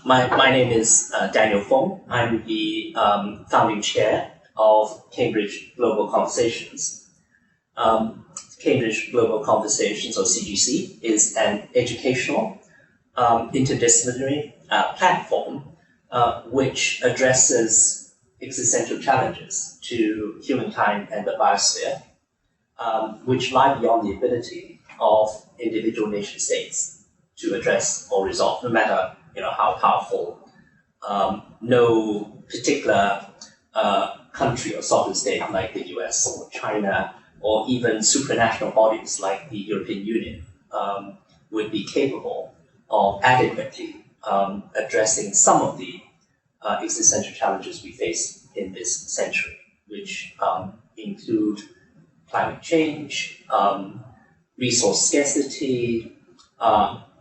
My name is Daniel Fung. I'm the founding chair of Cambridge Global Conversations. Cambridge Global Conversations, or CGC, is an educational, interdisciplinary platform which addresses existential challenges to humankind and the biosphere, which lie beyond the ability of individual nation states to address or resolve, no matter how powerful. No particular country or sovereign state like the US or China, or even supranational bodies like the European Union, would be capable of adequately addressing some of the existential challenges we face in this century, which include climate change, resource scarcity,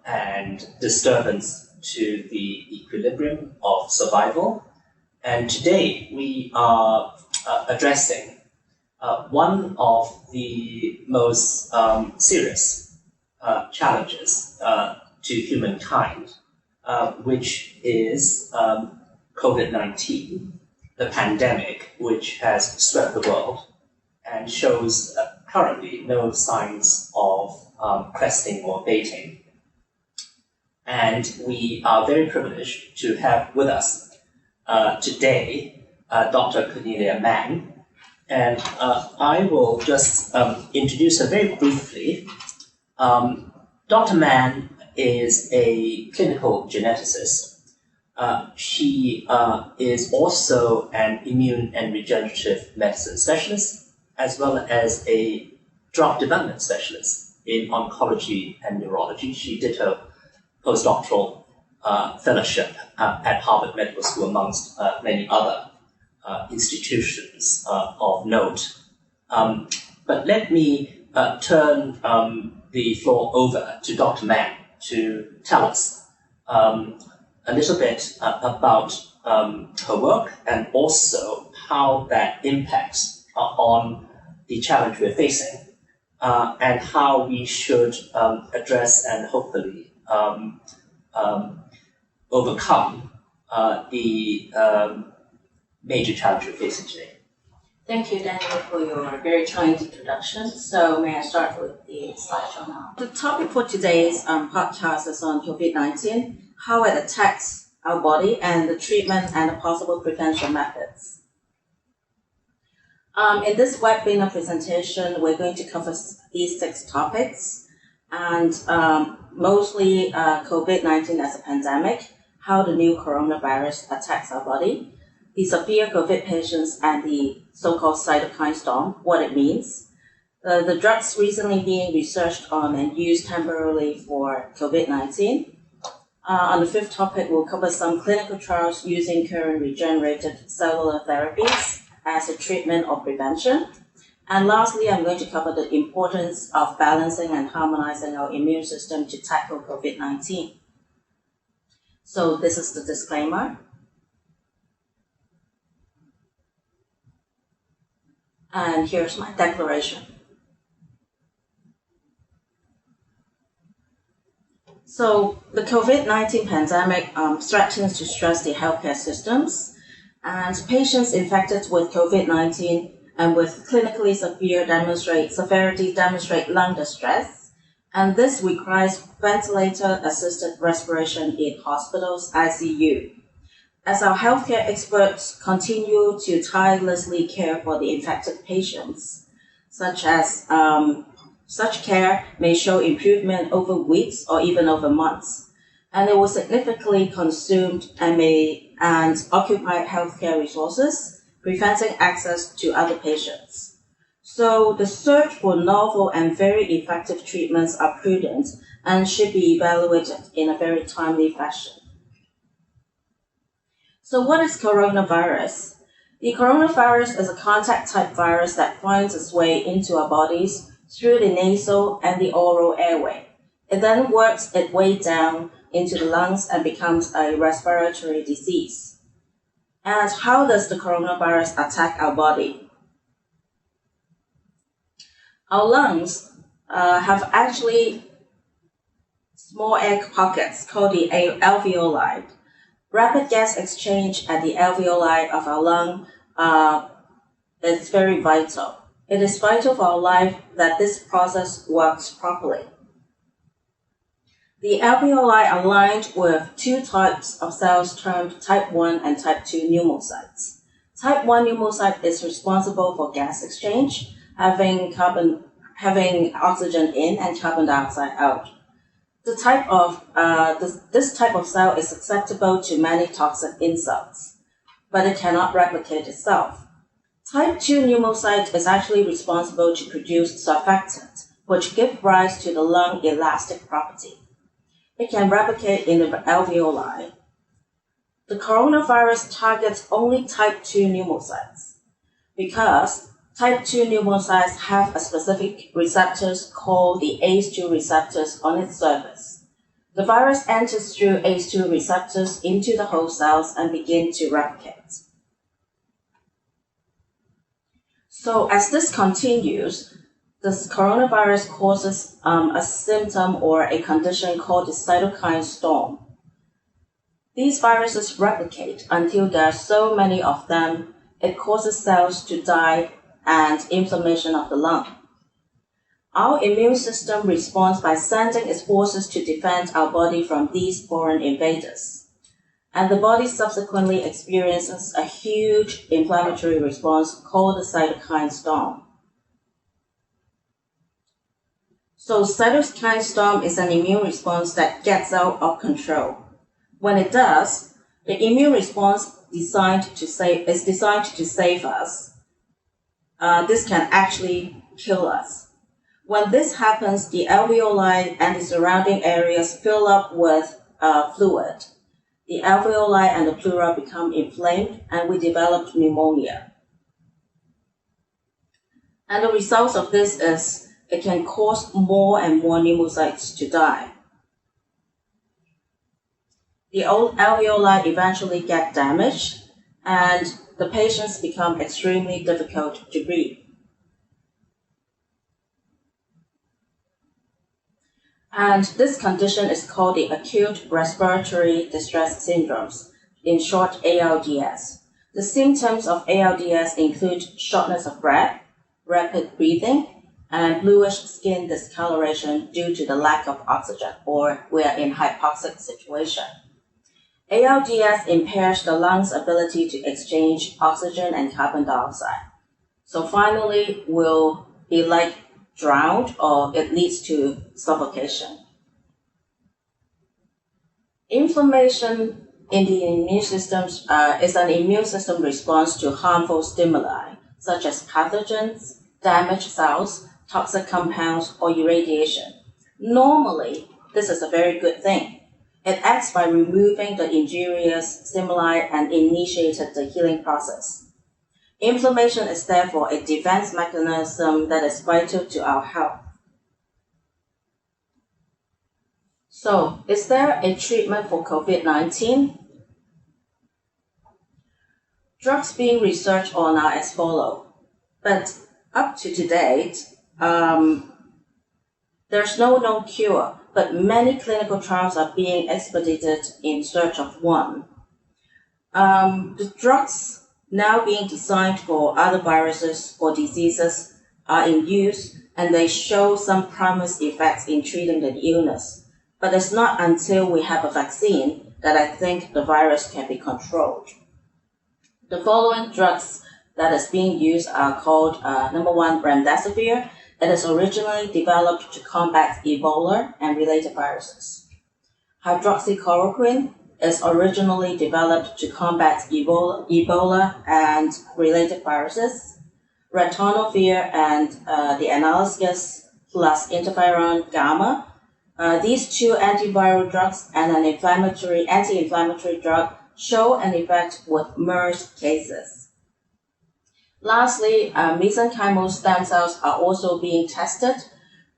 and disturbance to the equilibrium of survival. And today we are addressing one of the most serious challenges to humankind, which is COVID-19, the pandemic which has swept the world and shows currently no signs of cresting or abating. And we are very privileged to have with us today Dr. Cornelia Man. And I will just introduce her very briefly. Dr. Man is a clinical geneticist. She is also an immune and regenerative medicine specialist, as well as a drug development specialist in oncology and neurology. She did her postdoctoral fellowship at Harvard Medical School, amongst many other institutions of note. But let me turn the floor over to Dr. Man to tell us a little bit about her work and also how that impacts on the challenge we're facing and how we should address and hopefully overcome the major challenge we're facing today. Thank you, Daniel, for your very kind introduction. So may I start with the slideshow now? The topic for today's podcast is on COVID-19, how it attacks our body, and the treatment and the possible prevention methods. In this webinar presentation, we're going to cover these 6 topics, and mostly COVID-19 as a pandemic, how the new coronavirus attacks our body, the severe COVID patients and the so-called cytokine storm, what it means, the drugs recently being researched on and used temporarily for COVID-19. On the 5th topic, we'll cover some clinical trials using current regenerative cellular therapies as a treatment or prevention. And lastly, I'm going to cover the importance of balancing and harmonizing our immune system to tackle COVID-19. So this is the disclaimer. And here's my declaration. So the COVID-19 pandemic threatens to stress the healthcare systems, and patients infected with COVID-19 and with clinically severe demonstrate lung distress, and this requires ventilator-assisted respiration in hospitals, ICU. As our healthcare experts continue to tirelessly care for the infected patients, such care may show improvement over weeks or even over months, and it will significantly consume and occupy healthcare resources, preventing access to other patients. So the search for novel and very effective treatments are prudent and should be evaluated in a very timely fashion. So what is coronavirus? The coronavirus is a contact-type virus that finds its way into our bodies through the nasal and the oral airway. It then works its way down into the lungs and becomes a respiratory disease. And how does the coronavirus attack our body? Our lungs have actually small air pockets called the alveoli. Rapid gas exchange at the alveoli of our lung is very vital. It is vital for our life that this process works properly. The alveoli are lined with two types of cells termed type 1 and type 2 pneumocytes. Type 1 pneumocyte is responsible for gas exchange, having oxygen in and carbon dioxide out. This type of cell is susceptible to many toxic insults, but it cannot replicate itself. Type 2 pneumocyte is actually responsible to produce surfactant, which give rise to the lung elastic property. It can replicate in the alveoli. The coronavirus targets only type 2 pneumocytes because type 2 pneumocytes have a specific receptors called the ACE2 receptors on its surface. The virus enters through ACE2 receptors into the host cells and begins to replicate. So as this continues, this coronavirus causes a symptom or a condition called the cytokine storm. These viruses replicate until there are so many of them, it causes cells to die and inflammation of the lung. Our immune system responds by sending its forces to defend our body from these foreign invaders. And the body subsequently experiences a huge inflammatory response called the cytokine storm. So cytokine storm is an immune response that gets out of control. When it does, the immune response is designed to save us. This can actually kill us. When this happens, the alveoli and the surrounding areas fill up with fluid. The alveoli and the pleura become inflamed and we develop pneumonia. And the result of this is it can cause more and more pneumocytes to die. The old alveoli eventually get damaged and the patients become extremely difficult to breathe. And this condition is called the acute respiratory distress syndromes, in short ARDS. The symptoms of ARDS include shortness of breath, rapid breathing, and bluish skin discoloration due to the lack of oxygen, or we are in hypoxic situation. ARDS impairs the lungs' ability to exchange oxygen and carbon dioxide. So finally, we'll be like drowned or it leads to suffocation. Inflammation in the immune system is an immune system response to harmful stimuli such as pathogens, damaged cells, toxic compounds, or irradiation. Normally, this is a very good thing. It acts by removing the injurious stimuli and initiated the healing process. Inflammation is therefore a defense mechanism that is vital to our health. So, is there a treatment for COVID-19? Drugs being researched on are as follows, but up to date, there's no known cure, but many clinical trials are being expedited in search of one. The drugs now being designed for other viruses or diseases are in use, and they show some promised effects in treating the illness. But it's not until we have a vaccine that I think the virus can be controlled. The following drugs that is being used are called, number one, remdesivir. It is originally developed to combat Ebola and related viruses. Hydroxychloroquine is originally developed to combat Ebola and related viruses. Ritonavir and the analogous plus interferon gamma. These two antiviral drugs and an anti-inflammatory drug show an effect with MERS cases. Lastly, mesenchymal stem cells are also being tested.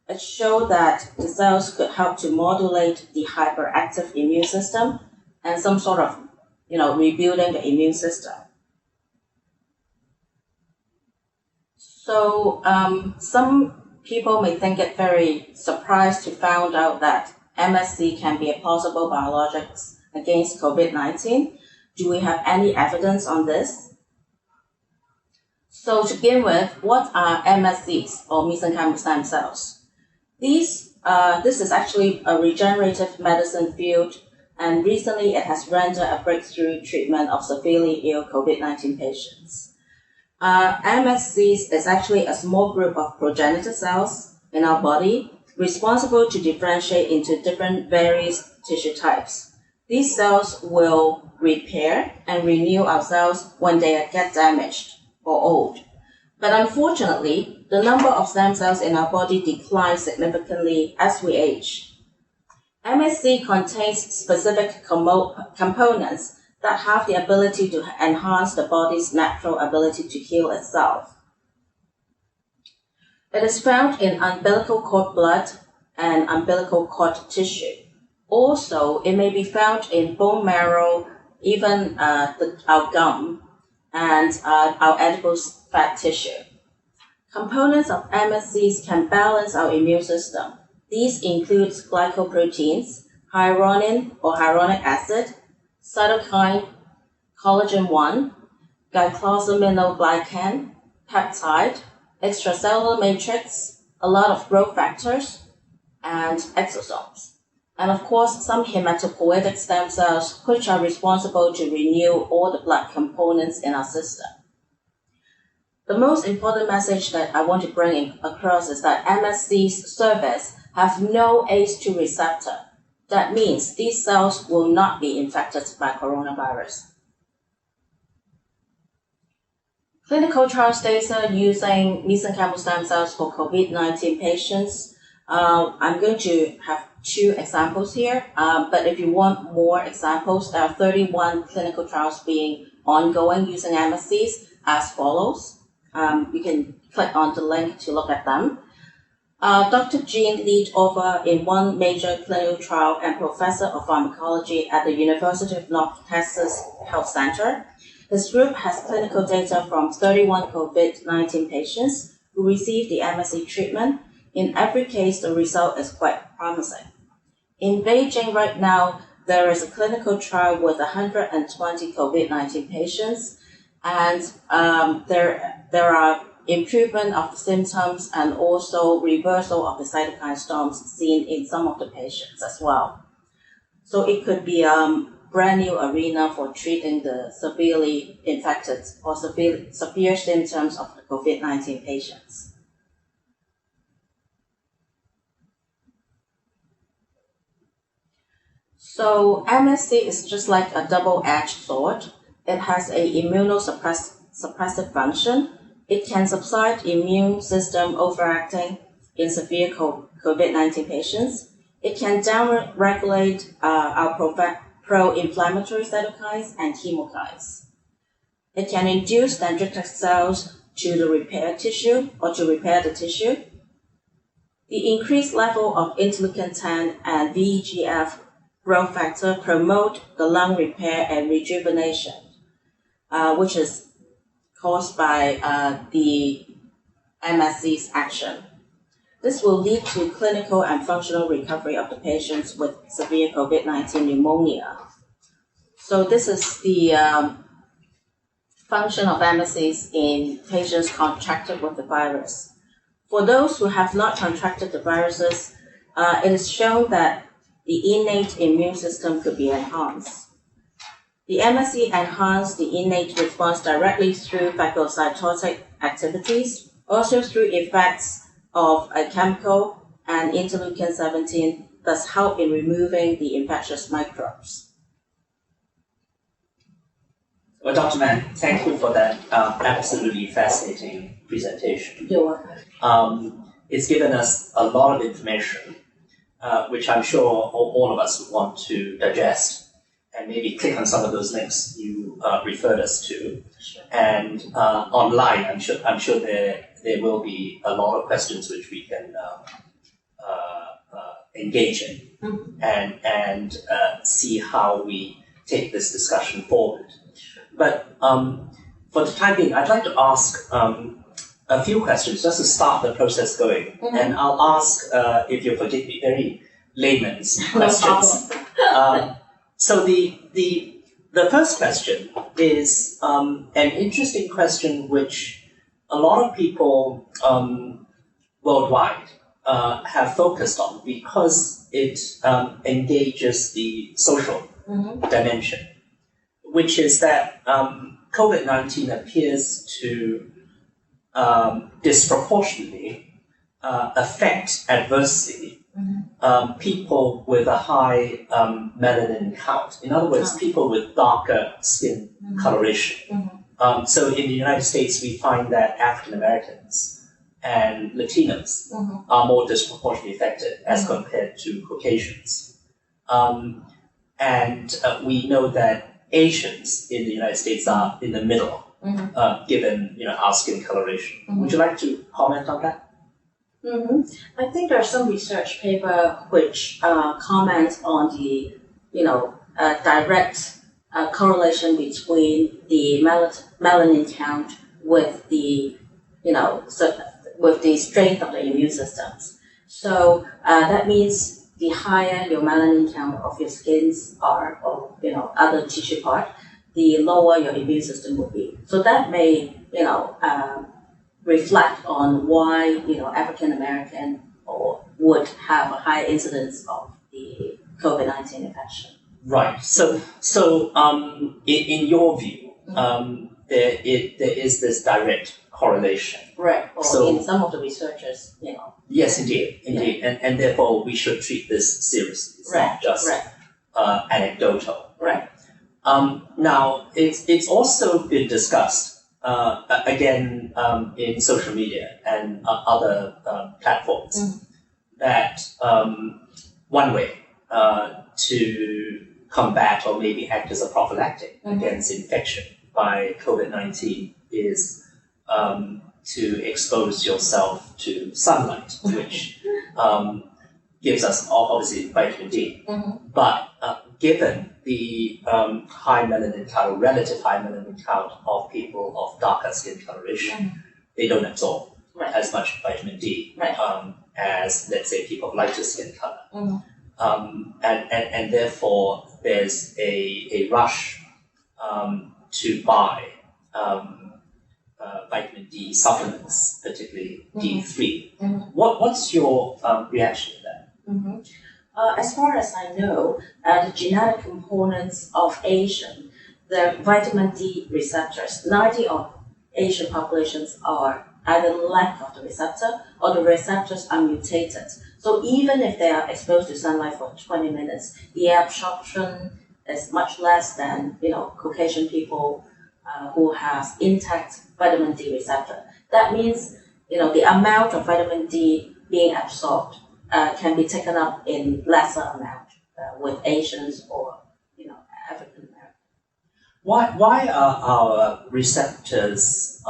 It showed that the cells could help to modulate the hyperactive immune system and some sort of, rebuilding the immune system. So some people may think it very surprised to find out that MSC can be a possible biologics against COVID-19. Do we have any evidence on this? So to begin with, what are MSCs, or mesenchymal stem cells? This is actually a regenerative medicine field, and recently it has rendered a breakthrough treatment of severely ill COVID-19 patients. MSCs is actually a small group of progenitor cells in our body responsible to differentiate into different various tissue types. These cells will repair and renew our cells when they get damaged or old. But unfortunately, the number of stem cells in our body declines significantly as we age. MSC contains specific components that have the ability to enhance the body's natural ability to heal itself. It is found in umbilical cord blood and umbilical cord tissue. Also, it may be found in bone marrow, even our gum, and our edible fat tissue. Components of MSCs can balance our immune system. These include glycoproteins, hyaluronin or hyaluronic acid, cytokine, collagen 1, glycosaminoglycan, peptide, extracellular matrix, a lot of growth factors, and exosomes. And of course, some hematopoietic stem cells, which are responsible to renew all the blood components in our system. The most important message that I want to bring across is that MSC's surface have no ACE2 receptor. That means these cells will not be infected by coronavirus. Clinical trials data using mesenchymal stem cells for COVID-19 patients. I'm going to have 2 examples here, but if you want more examples, there are 31 clinical trials being ongoing using MSCs as follows. You can click on the link to look at them. Dr. Jean lead over in one major clinical trial and professor of pharmacology at the University of North Texas Health Center. His group has clinical data from 31 COVID-19 patients who received the MSC treatment. In every case, the result is quite promising. In Beijing right now, there is a clinical trial with 120 COVID-19 patients, and there are improvement of the symptoms and also reversal of the cytokine storms seen in some of the patients as well. So it could be a brand new arena for treating the severely infected or severe symptoms of the COVID-19 patients. So MSC is just like a double-edged sword. It has an immunosuppressive function. It can subside immune system overacting in severe COVID-19 patients. It can downregulate our pro-inflammatory cytokines and chemokines. It can induce dendritic cells to repair the tissue. The increased level of interleukin-10 and VEGF growth factor promote the lung repair and rejuvenation, which is caused by the MSC's action. This will lead to clinical and functional recovery of the patients with severe COVID-19 pneumonia. So this is the function of MSCs in patients contracted with the virus. For those who have not contracted the viruses, it is shown that the innate immune system could be enhanced. The MSC enhance the innate response directly through phagocytotic activities, also through effects of a chemical and interleukin-17, thus help in removing the infectious microbes. Well, Dr. Man, thank you for that absolutely fascinating presentation. You're welcome. It's given us a lot of information, which I'm sure all of us would want to digest. And maybe click on some of those links you referred us to. Sure. And online, I'm sure there will be a lot of questions which we can engage in, mm-hmm. and see how we take this discussion forward. But for the time being, I'd like to ask a few questions just to start the process going. Mm-hmm. And I'll ask, if you'll forgive me, very layman's questions. So the first question is an interesting question which a lot of people worldwide have focused on because it engages the social dimension, which is that COVID-19 appears to disproportionately affect adversely people with a high melanin count. In other words, people with darker skin coloration. So in the United States, we find that African Americans and Latinos are more disproportionately affected as compared to Caucasians. And we know that Asians in the United States are in the middle, given our skin coloration. Would you like to comment on that? I think there's some research paper which comments on the direct correlation between the melanin count with the with the strength of the immune systems. So that means the higher your melanin count of your skins are, or other tissue part, the lower your immune system will be. So that may reflect on why African American would have a high incidence of the COVID-19 infection. Right. So in your view, there is this direct correlation. Right. Or so, in some of the researchers, Yes, indeed. And therefore we should treat this seriously. It's not just anecdotal. Right. Now it's also been discussed again in social media and other platforms that one way to combat or maybe act as a prophylactic against infection by COVID-19 is to expose yourself to sunlight, which gives us obviously vitamin D. But given the high melanin count, relative high melanin count of people of darker skin coloration, they don't absorb as much vitamin D as, let's say, people of lighter skin color. And therefore, there's a rush to buy vitamin D supplements, particularly D3. What's your reaction to that? As far as I know, the genetic components of Asian, the vitamin D receptors, 90% of Asian populations are either lack of the receptor or the receptors are mutated. So even if they are exposed to sunlight for 20 minutes, the absorption is much less than Caucasian people who has intact vitamin D receptor. That means the amount of vitamin D being absorbed can be taken up in lesser amount with Asians or African American. Why are our receptors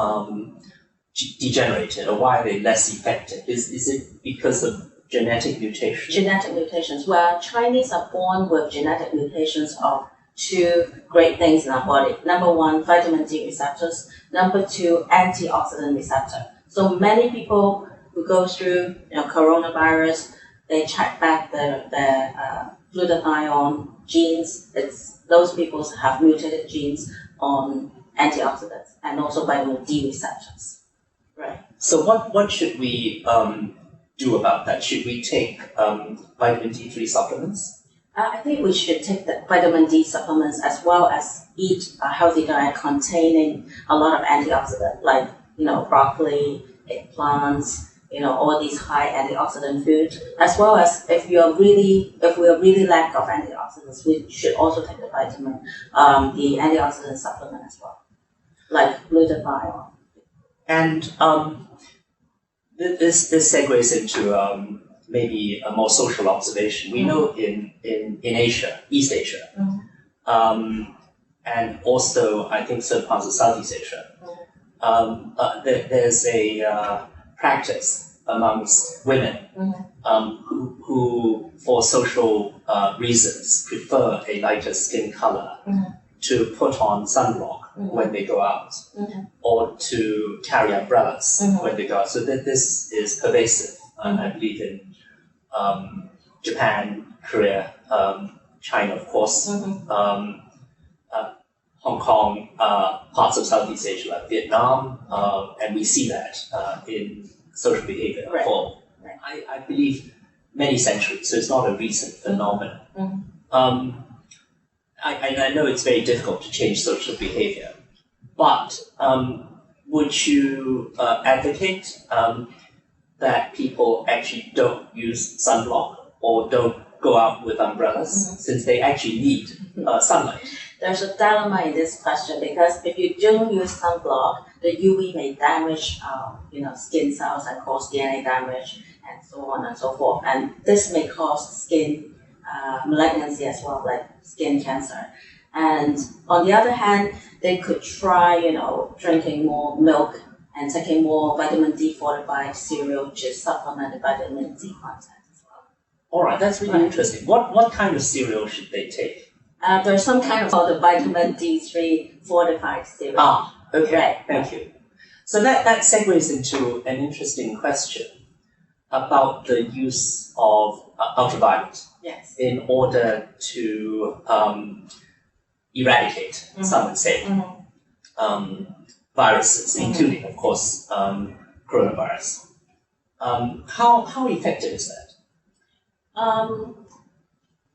degenerated, or why are they less effective? Is it because of genetic mutations? Genetic mutations. Well, Chinese are born with genetic mutations of two great things in our body. Number one, vitamin D receptors. Number two, antioxidant receptor. So many people who go through coronavirus, they check back their glutathione genes. Those people have mutated genes on antioxidants and also vitamin D receptors. Right. So what should we do about that? Should we take vitamin D3 supplements? I think we should take the vitamin D supplements as well as eat a healthy diet containing a lot of antioxidant, like broccoli, eggplants, all these high antioxidant foods, as well as if we are really lack of antioxidants, we should also take the the antioxidant supplement as well, like glutathione. And this segues into maybe a more social observation. We know in Asia, East Asia, and also I think certain parts of Southeast Asia, there's a practice amongst women who for social reasons prefer a lighter skin color to put on sunblock when they go out, or to carry umbrellas when they go out. So that this is pervasive, I believe, in Japan, Korea, China, of course, Mm-hmm. Hong Kong, parts of Southeast Asia like Vietnam, and we see that in social behavior Right. for, I believe, many centuries, so it's not a recent phenomenon. Mm-hmm. I know it's very difficult to change social behavior, but would you advocate that people actually don't use sunblock or don't go out with umbrellas, since they actually need sunlight? There's a dilemma in this question because if you don't use sunblock, the UV may damage skin cells and cause DNA damage and so on and so forth. And this may cause skin malignancy as well, like skin cancer. And on the other hand, they could try, drinking more milk and taking more vitamin D fortified cereal to supplement the vitamin D content as well. All right, that's really interesting. What kind of cereal should they take? There's some kind of called the vitamin D3 fortified cereal. Ah, okay, Right. Thank you. So that segues into an interesting question about the use of ultraviolet Yes. in order to eradicate, some would say, viruses, including, of course, coronavirus. How effective is that?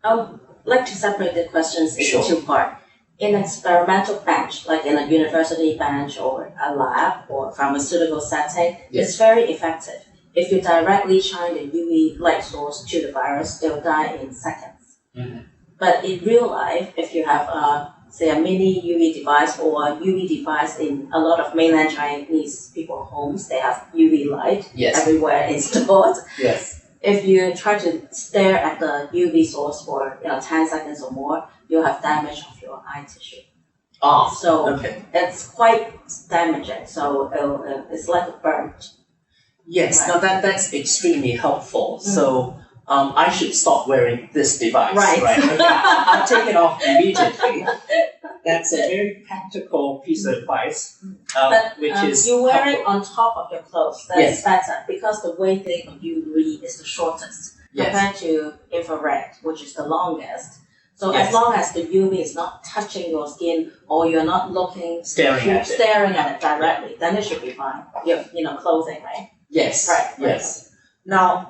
I'd like to separate the questions into Sure. two parts. In an experimental bench, like in a university bench or a lab or pharmaceutical setting, it's very effective. If you directly shine the UV light source to the virus, they'll die in seconds. Mm-hmm. But in real life, if you have say a mini UV device or a UV device in a lot of mainland Chinese people's homes, they have UV light everywhere installed. Yes. If you try to stare at the UV source for 10 seconds or more, you'll have damage of your eye tissue. So it's quite damaging. So it's like a burn. Yes. Right. Now that's extremely helpful. So I should stop wearing this device. Right. Okay. I'll take it off immediately. That's a very practical piece of advice, which is you wear helpful. it on top of your clothes. That's better because the wavelength of UV is the shortest compared to infrared, which is the longest. So as long as the UV is not touching your skin or you're not staring at it directly, then it should be fine. Your clothing, right? Yes. Right. Yes. Now,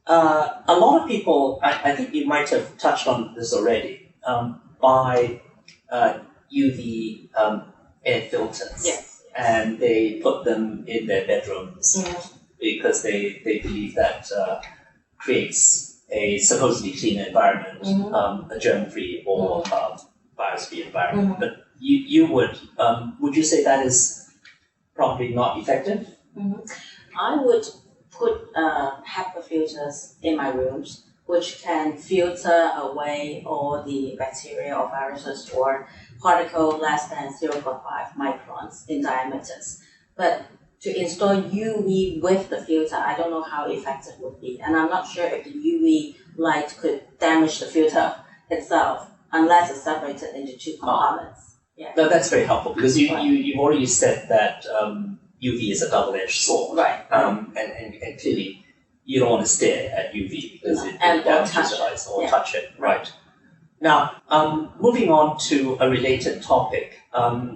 a lot of people, I think you might have touched on this already, buy UV air filters, and they put them in their bedrooms because they believe that creates a supposedly clean environment, a germ-free or virus-free environment. But you would you say that is probably not effective? I would put HEPA filters in my rooms, which can filter away all the bacteria or viruses or particle less than 0.5 microns in diameters. But to install UV with the filter, I don't know how effective it would be. And I'm not sure if the UV light could damage the filter itself unless it's separated into two compartments. No, that's very helpful because you've already said that UV is a double-edged sword. Right. And clearly you don't want to stare at UV because it damages your eyes or touch it. Right. Now, moving on to a related topic, a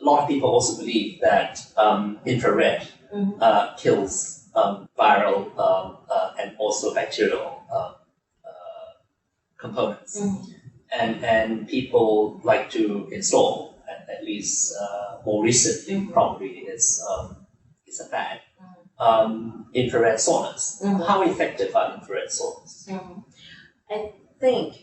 lot of people also believe that infrared kills viral and also bacterial components. And people like to install, at least more recently, probably it's a fad, infrared saunas. How effective are infrared saunas? I think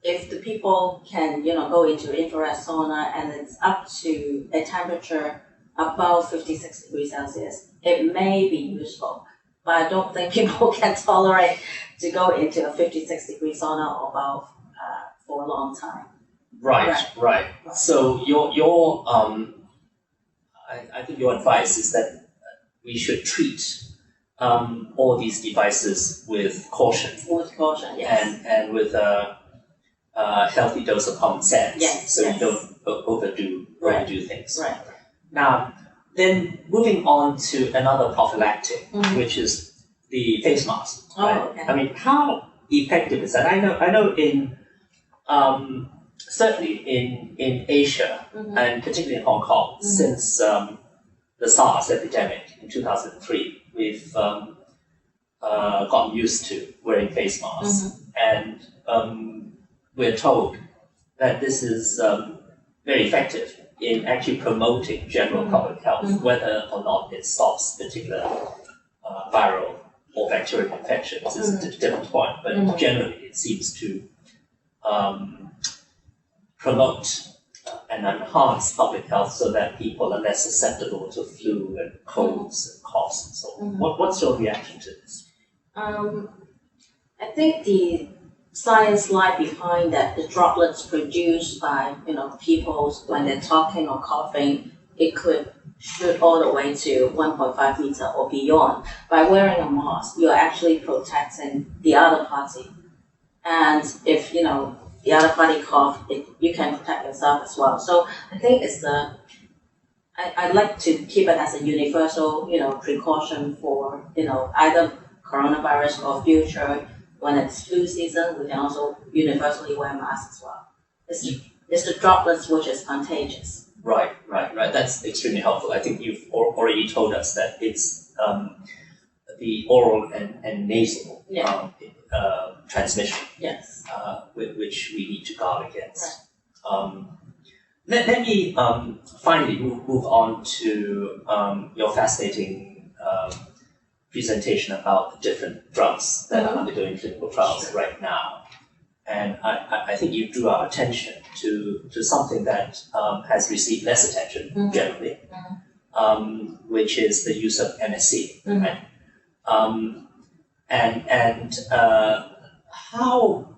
if the people can, go into infrared sauna and it's up to a temperature above 56 degrees Celsius, it may be useful. But I don't think people can tolerate to go into a 56 degree sauna or above for a long time. Right. So your I think your advice is that we should treat all these devices with caution. With caution, yes. And with a healthy dose of common sense. So you don't overdo things. Right. Now, then moving on to another prophylactic, which is the face mask. Oh, okay. I mean, how effective is that? I know in certainly in Asia and particularly in Hong Kong, since the SARS epidemic in 2003, we've gotten used to wearing face masks, and we're told that this is very effective in actually promoting general public health, whether or not it stops particular viral or bacterial infections is a different point, but generally it seems to promote and enhance public health so that people are less susceptible to flu and colds and coughs and so on. What's your reaction to this? I think the science lie behind that the droplets produced by people when they're talking or coughing, it could shoot all the way to 1.5 meter or beyond. By wearing a mask, you're actually protecting the other party. And if the other party cough, you can protect yourself as well. So I think it's I'd like to keep it as a universal, precaution for, either coronavirus or future. When it's flu season, we can also universally wear masks as well. It's the droplets which is contagious. Right. That's extremely helpful. I think you've already told us that it's the oral and nasal transmission, yes, which we need to guard against. Right. Let me finally move on to your fascinating presentation about the different drugs that are undergoing clinical trials right now. And I think you drew our attention to something that has received less attention generally, which is the use of MSC. Right? And how,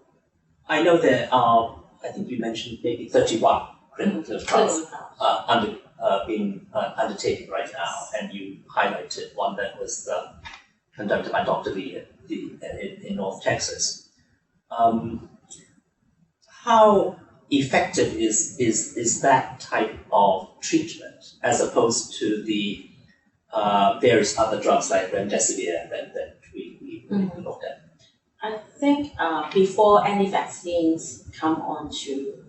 I know there are, I think you mentioned maybe 31 clinical trials being undertaken right now, and you highlighted one that was conducted by Dr. Lee in North Texas. How effective is that type of treatment as opposed to the various other drugs like remdesivir that we looked at? I think before any vaccines come on to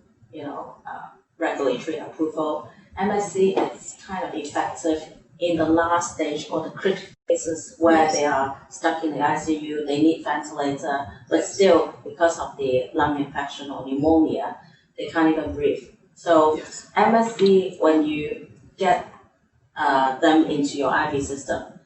regulatory approval, MSC is kind of effective in the last stage or the critical cases where they are stuck in the ICU, they need ventilator, but still because of the lung infection or pneumonia, they can't even breathe. So MSC, when you get them into your IV system,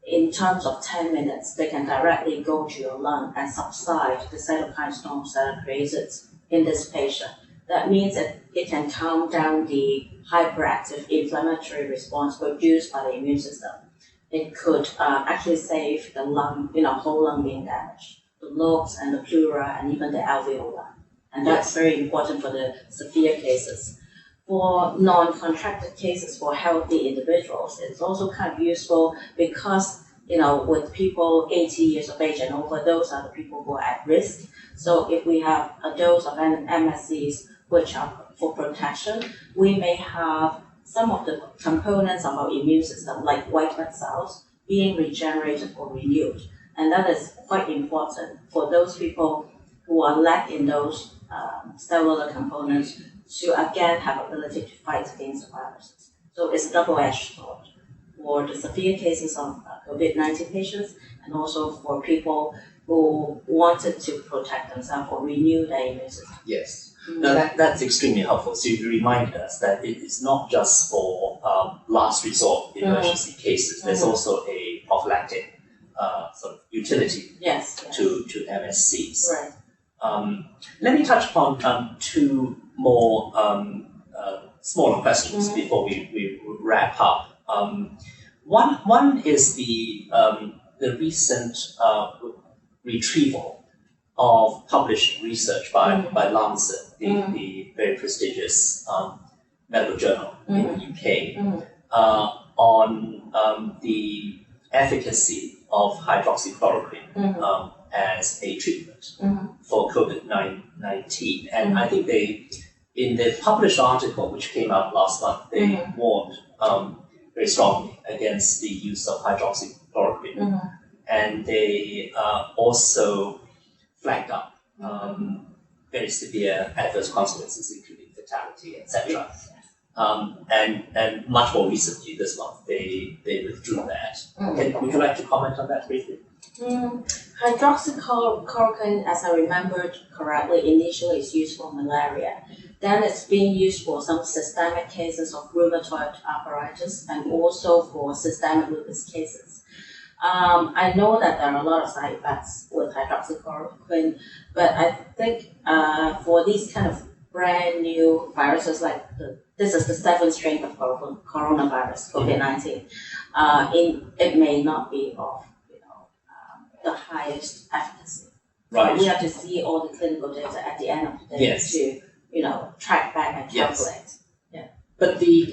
in terms of 10 minutes, they can directly go to your lung and subside the cytokine storms that are created in this patient. That means that it can calm down the hyperactive inflammatory response produced by the immune system. It could actually save the lung, whole lung being damaged, the lobes and the pleura and even the alveoli. And that's very important for the severe cases. For non-contracted cases for healthy individuals, it's also kind of useful because, with people 80 years of age and over, those are the people who are at risk. So if we have a dose of MSCs which are for protection, we may have some of the components of our immune system, like white blood cells, being regenerated or renewed. And that is quite important for those people who are lacking those cellular components to again have ability to fight against the viruses. So it's a double-edged sword for the severe cases of COVID-19 patients and also for people who wanted to protect themselves or renew their immune system. Yes. No, that's extremely helpful. So you reminded us that it is not just for last resort emergency cases. There's also a prophylactic sort of utility to MSCs. Right. Let me touch upon two more smaller questions before we wrap up. One is the recent retrieval of published research by Lancet, the very prestigious medical journal in the UK, on the efficacy of hydroxychloroquine as a treatment for COVID-19. And I think in the published article which came out last month, they warned very strongly against the use of hydroxychloroquine. And they also flagged up very severe adverse consequences, including fatality, etc. And much more recently this month, they withdrew that. Would you like to comment on that briefly? Hydroxychloroquine, as I remembered correctly, initially is used for malaria. Then it's being used for some systemic cases of rheumatoid arthritis and also for systemic lupus cases. I know that there are a lot of side effects with hydroxychloroquine, but I think for these kind of brand new viruses, like this is the 7th strain of coronavirus, COVID-19, it may not be of the highest efficacy. Right. We have to see all the clinical data at the end of the day to track back and calculate. Yeah. But the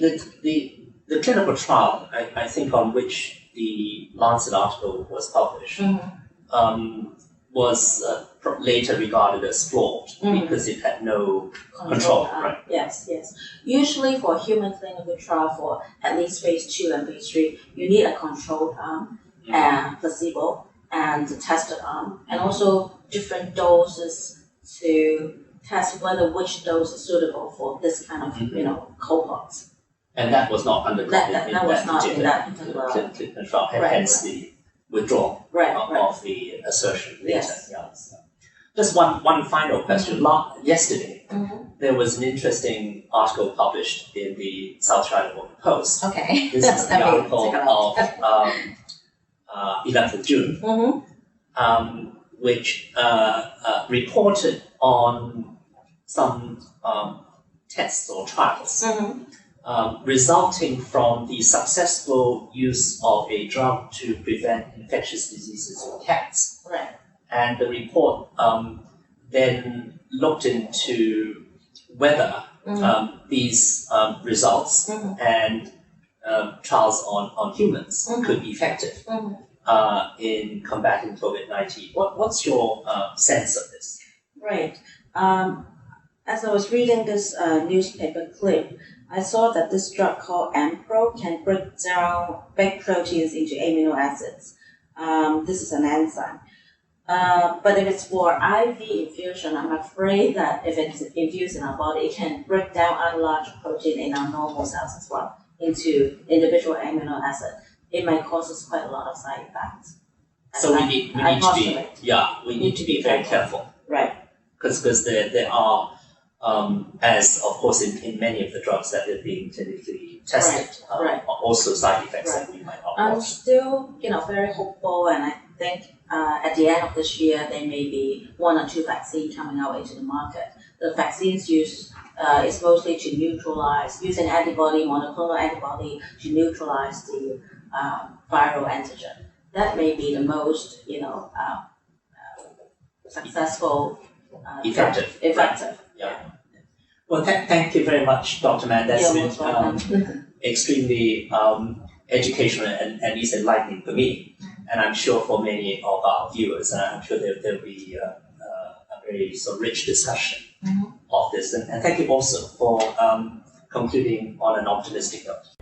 clinical trial, I think, on which the Lancet article was published, was later regarded as flawed because it had no control. Right? Yes. Usually for human clinical trial, for at least phase 2 and phase 3, you need a controlled arm and placebo and the tested arm, and also different doses to test whether which dose is suitable for this kind of cohorts. And that was not undergone that was not in that particular trial, hence the withdrawal of the assertion later. Yes. Just one final question. Yesterday, there was an interesting article published in the South China Morning Post. Okay. This is the article of 11th of June, which reported on some tests or trials resulting from the successful use of a drug to prevent infectious diseases in cats. Right. And the report then looked into whether these results and trials on humans could be effective in combating COVID-19. What's your sense of this? Right. As I was reading this newspaper clip, I saw that this drug called Mpro can break down big proteins into amino acids. This is an enzyme. But if it's for IV infusion, I'm afraid that if it's infused in our body, it can break down other large protein in our normal cells as well into individual amino acid. It might cause us quite a lot of side effects. So we need to be very careful. Right. Because there are, as of course in many of the drugs that are being clinically tested, also side effects that we might not want. I'm still, very hopeful, and I think at the end of this year there may be 1 or 2 vaccines coming out into the market. The vaccines used is mostly to neutralize, using monoclonal antibody to neutralize the viral antigen. That may be the most, successful, effective. Yeah. Well, thank you very much, Dr. Man. That's been extremely educational and at least enlightening for me, and I'm sure for many of our viewers. And I'm sure there'll be a very rich discussion of this. And thank you also for concluding on an optimistic note.